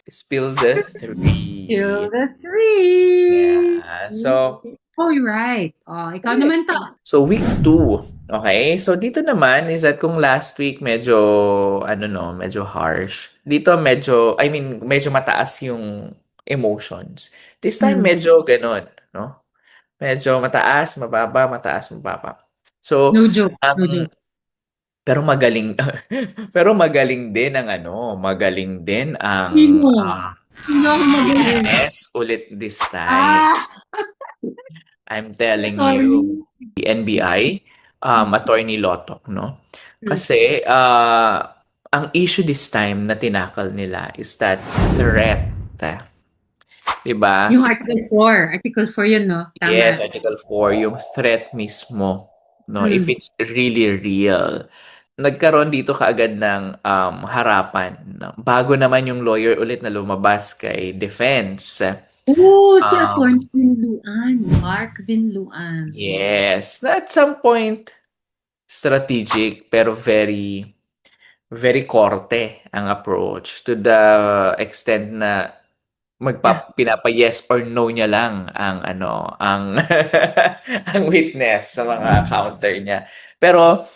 Spill the three. Kill the three. Yeah. So, Oh, you're right. Oh, ikaw naman to. so week 2. Okay? So dito naman is that kung last week medyo ano no, medyo harsh. Dito medyo medyo mataas yung emotions. This time Hmm. medyo gano'n, no? Medyo mataas, mababa, mataas, mababa. So, No joke. No ang joke. pero magaling pero magaling din ang ano, magaling din ang Sino? Sino ang magaling? witness ulit this time. Ah! I'm telling you, Sorry. the NBI, Attorney Lotok, no? Hmm. Kasi, ang issue this time na tinakal nila is that threat, 'di ba? Yung Article 4. Article 4 yun, no? Yes, Tama. Article 4, yung threat mismo, no? If Hmm. it's really real. Nagkaroon dito kaagad ng harapan, no? Bago naman yung lawyer ulit na lumabas kay defense. Oo, si Um, Atty. Vinluan. Mark Vinluan. yes, na at some point strategic pero very very korte ang approach to the extent na Yeah. pinapa-yes or no niya lang ang ano, ang ang witness sa mga counter niya. Pero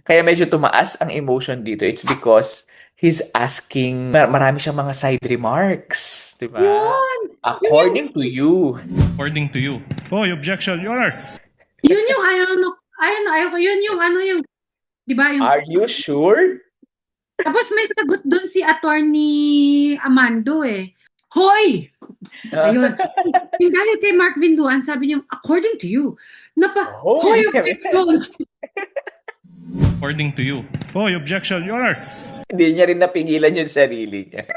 kaya medyo tumaas ang emotion dito, it's because he's asking marami siyang mga side remarks, 'di ba? Yun! Yun yung, According to you. According to you. Oh, objection, Your Honor. yun yung ayaw ko, yun yung ano yung, di ba, yung, Are you sure? tapos may sagot doon si Attorney Amando eh. Hoy! Ayun. Yung dahil kay Mark Vinluan, sabi niya, according to you, Oh. hoy, objections! According to you. Oh, objection, Your Honor. Hindi niya rin napigilan yung sarili niya.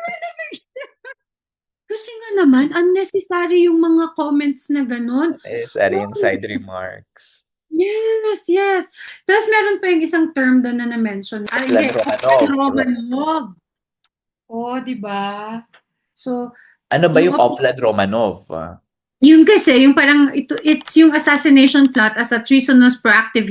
Kasi nga naman, unnecessary yung mga comments na gano'n. Necessary yung side remarks. Yes, yes. Tapos meron pa yung isang term doon na na-mention. Ay, Plan hindi. Romanov. Romanov. Oh, di ba? So, Ano ba yung yung Oplan Romanov? yun kasi, yung parang, it's yung assassination plot as a treasonous proactive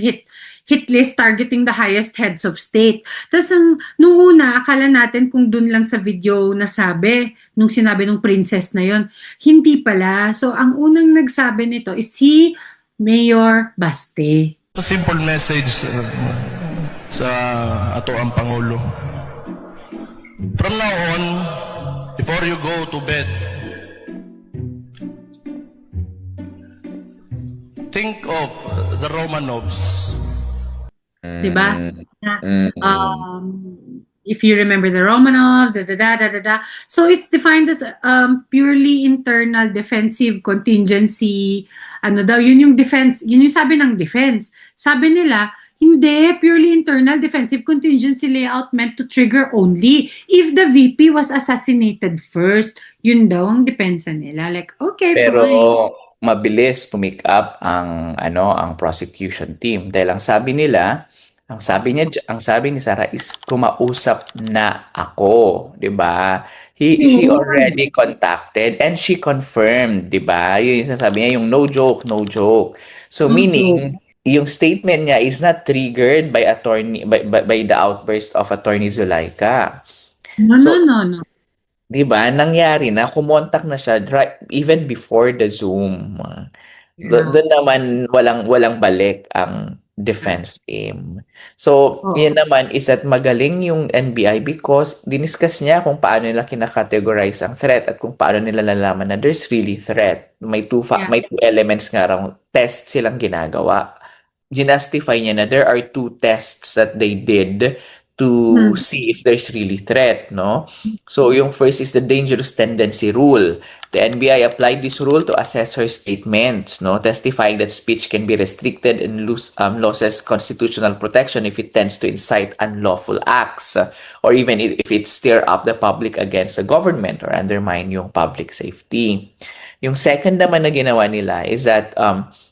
hit list targeting the highest heads of state. Tapos, nung una, akala natin kung dun lang sa video nasabi, nung sinabi nung princess na yon, hindi pala. So, ang unang nagsabi nito is si Mayor Baste. A simple message sa ato ang Pangulo. From now on, before you go to bed, think of the Romanovs. Diba? Mm. If you remember the Romanovs, da da da da da da. So it's defined as purely internal defensive contingency. Ano daw, yun yung defense, yun yung sabi ng defense. Sabi nila, hindi, purely internal defensive contingency layout meant to trigger only if the VP was assassinated first. Yun daw ang depensa nila. Like, okay, Pero fine. mabilis pumick up ang ano, ang prosecution team dahil ang sabi ni Sarah is kumausap na ako, 'di ba? She Yun. already contacted and she confirmed, 'di ba? Yun yung sinasabi niya, yung no joke, no joke. So No joke. meaning yung statement niya is not triggered by the outburst of Attorney Zulaika. No, no, So, no, no. 'di ba, nangyari na kumontak na siya even before the Zoom. Yeah. Doon naman walang balik ang defense team. So, Oo. yun naman is that magaling yung NBI because diniscuss niya kung paano nila kina-categorize ang threat at kung paano nila nalalaman na there's really threat. Yeah. May two elements nga raw, test silang ginagawa. Ginastify niya na there are two tests that they did to Hmm. see if there's really threat, no? So, yung first is the dangerous tendency rule. The NBI applied this rule to assess her statements, no, testifying that speech can be restricted and loses constitutional protection if it tends to incite unlawful acts, or even if it stir up the public against the government or undermine yung public safety. Yung second naman na ginawa nila is that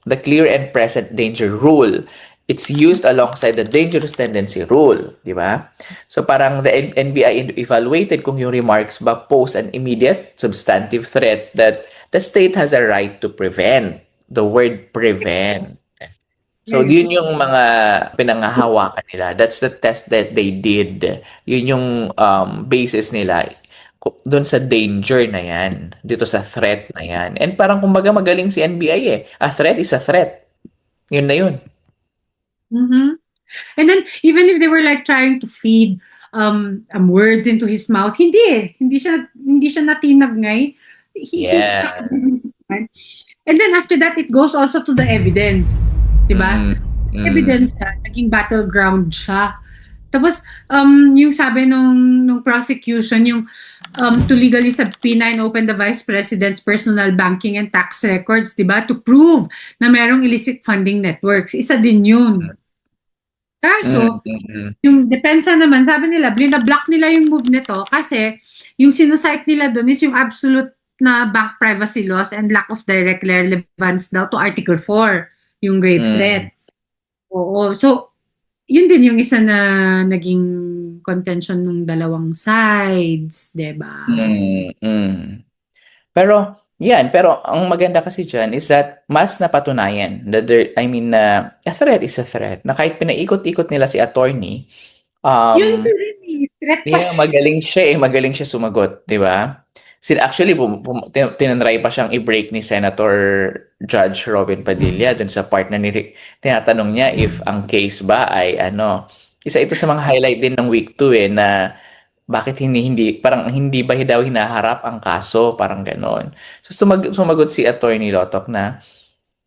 the clear and present danger rule. It's used alongside the dangerous tendency rule, di ba? So parang the NBI evaluated kung yung remarks ba pose an immediate substantive threat that the state has a right to prevent. The word prevent. So Very yun good. yung mga pinangahawakan nila. That's the test that they did. Yun yung basis nila. doon sa danger na yan, dito sa threat na yan. And parang kumbaga magaling si NBI eh. A threat is a threat. Yun na yun. Mhm. And then, even if they were like trying to feed words into his mouth, hindi eh. Hindi siya natinagngay. He stuck Yeah. with his mind. And then after that, it goes also to the evidence. Diba? Evidence siya, naging battleground siya. Tapos, yung sabi nung prosecution, yung to legally subpoena and open the Vice President's personal banking and tax records, diba? To prove na merong illicit funding networks. Isa din yun. Kaso, yung depensa naman, sabi nila, block nila yung move nito kasi yung sinasite nila doon is yung absolute na bank privacy laws and lack of direct relevance daw to Article 4, yung grave threat. Oo. So, yun din yung isa na naging contention ng dalawang sides, diba? Pero ang maganda kasi dyan is that mas napatunayan that a threat is a threat. Na kahit pinaikot-ikot nila si attorney, Yun rin eh, threat pa. yeah, magaling siya sumagot, di ba? Actually, tinanry pa siyang i-break ni Senator Judge Robin Padilla dun sa part na tinatanong niya if ang case ba ay isa ito sa mga highlight din ng week 2 na bakit parang hindi ba daw hinaharap ang kaso, parang ganon. So sumagot si Attorney Lotok na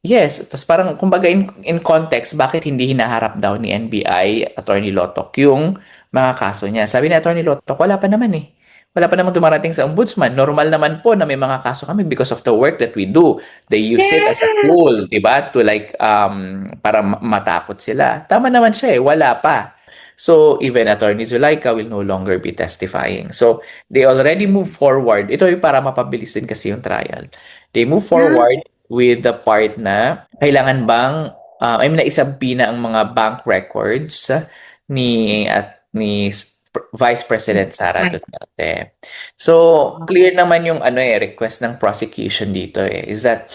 yes, tapos parang kumbaga in context, bakit hindi hinaharap daw ni NBI, Attorney Lotok, yung mga kaso niya. Sabi ni Attorney Lotok, wala pa naman eh. Wala pa naman dumarating sa ombudsman. Normal naman po na may mga kaso kami because of the work that we do. They use it as a tool, di ba? To para matakot sila. Tama naman siya eh, wala pa. So, even Attorney Zulaika will no longer be testifying. So, they already move forward. Ito yung para mapabilis din kasi yung trial. They move forward with the part na kailangan bang naisabina ang mga bank records ni Vice President Sara Duterte. So, clear naman yung request ng prosecution dito is that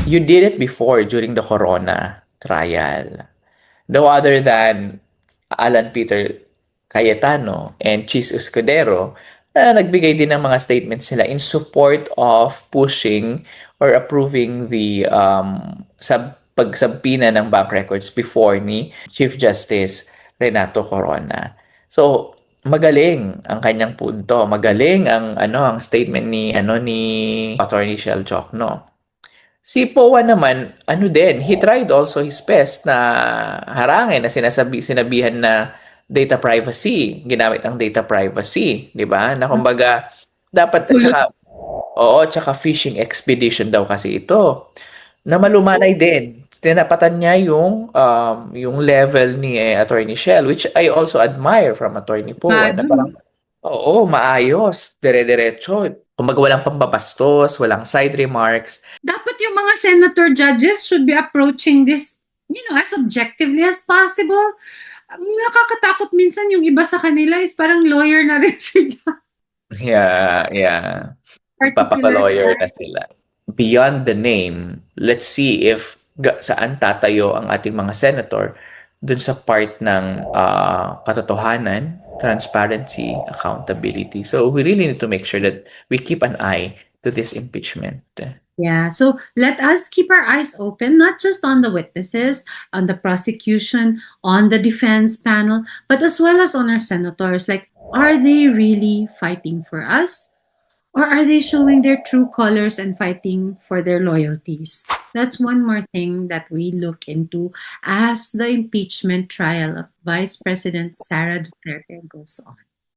you did it before during the Corona trial. No other than Alan Peter Cayetano and Chis Escudero na nagbigay din ng mga statements nila in support of pushing or approving the pagsabpina ng bank records before ni Chief Justice Renato Corona. So, magaling ang kanyang punto. Magaling ang statement ni Attorney Shell Jokno. Si POA naman, he tried also his best na harangin na sinabihan na data privacy, ginamit ang data privacy, di ba? Na kumbaga, dapat, tsaka phishing expedition daw kasi ito. Na malumanay din. Tinapatan niya yung level ni Attorney Shell, which I also admire from Attorney POA. Na parang, maayos, dire-diretso. Kumbaga walang pambabastos, walang side remarks. Dapat yung mga senator judges should be approaching this, as objectively as possible. Nakakatakot minsan yung iba sa kanila is parang lawyer na rin sila. Yeah. Papaka-lawyer na sila. Beyond the name, let's see if saan tatayo ang ating mga senator dun sa part ng katotohanan, transparency, accountability. So we really need to make sure that we keep an eye to this impeachment. Yeah, so let us keep our eyes open, not just on the witnesses, on the prosecution, on the defense panel, but as well as on our senators. Like, are they really fighting for us? Or are they showing their true colors and fighting for their loyalties? That's one more thing that we look into as the impeachment trial of Vice President Sara Duterte goes on.